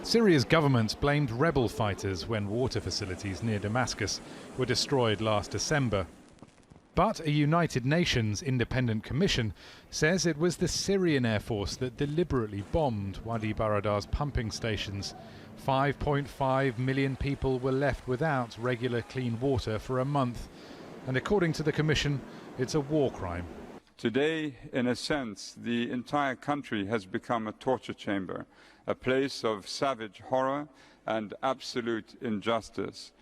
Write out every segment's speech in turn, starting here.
Syria's government blamed rebel fighters when water facilities near Damascus were destroyed last December. But a United Nations independent commission says it was the Syrian Air Force that deliberately bombed Wadi Baradar's pumping stations. 5.5 million people were left without regular clean water for a month. And according to the commission, it's a war crime. Today, in a sense, the entire country has become a torture chamber, a place of savage horror and absolute injustice.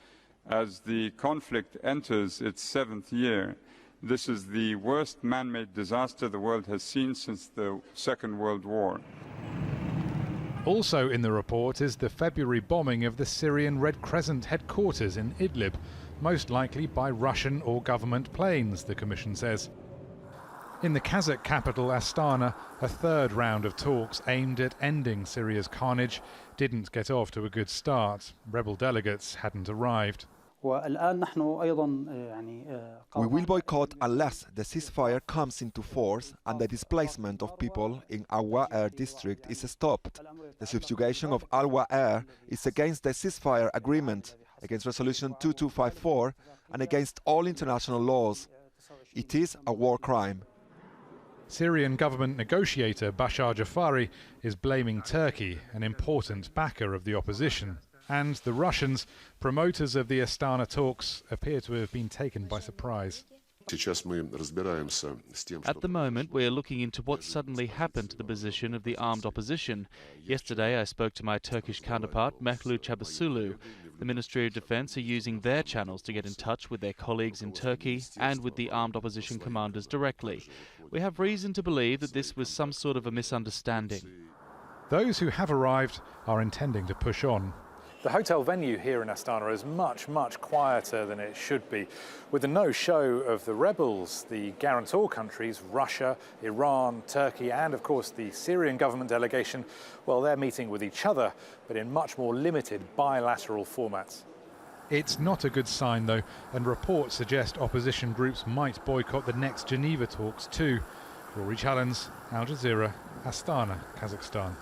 As the conflict enters its 7th year, this is the worst man-made disaster the world has seen since the Second World War. Also in the report is the February bombing of the Syrian Red Crescent headquarters in Idlib, most likely by Russian or government planes, the commission says. In the Kazakh capital Astana, a third round of talks aimed at ending Syria's carnage didn't get off to a good start. Rebel delegates hadn't arrived. We will boycott unless the ceasefire comes into force and the displacement of people in Al-Waer district is stopped. The subjugation of Al-Waer is against the ceasefire agreement, against Resolution 2254 and against all international laws. It is a war crime. Syrian government negotiator Bashar Jafari is blaming Turkey, an important backer of the opposition. And the Russians, promoters of the Astana talks, appear to have been taken by surprise. At the moment, we are looking into what suddenly happened to the position of the armed opposition. Yesterday, I spoke to my Turkish counterpart, Mevlut Çavuşoğlu. The Ministry of Defence are using their channels to get in touch with their colleagues in Turkey and with the armed opposition commanders directly. We have reason to believe that this was some sort of a misunderstanding. Those who have arrived are intending to push on. The hotel venue here in Astana is much quieter than it should be. With the no-show of the rebels, the guarantor countries, Russia, Iran, Turkey and of course the Syrian government delegation, well, they're meeting with each other, but in much more limited bilateral formats. It's not a good sign though, and reports suggest opposition groups might boycott the next Geneva talks too. Rory, Challands, Al Jazeera, Astana, Kazakhstan.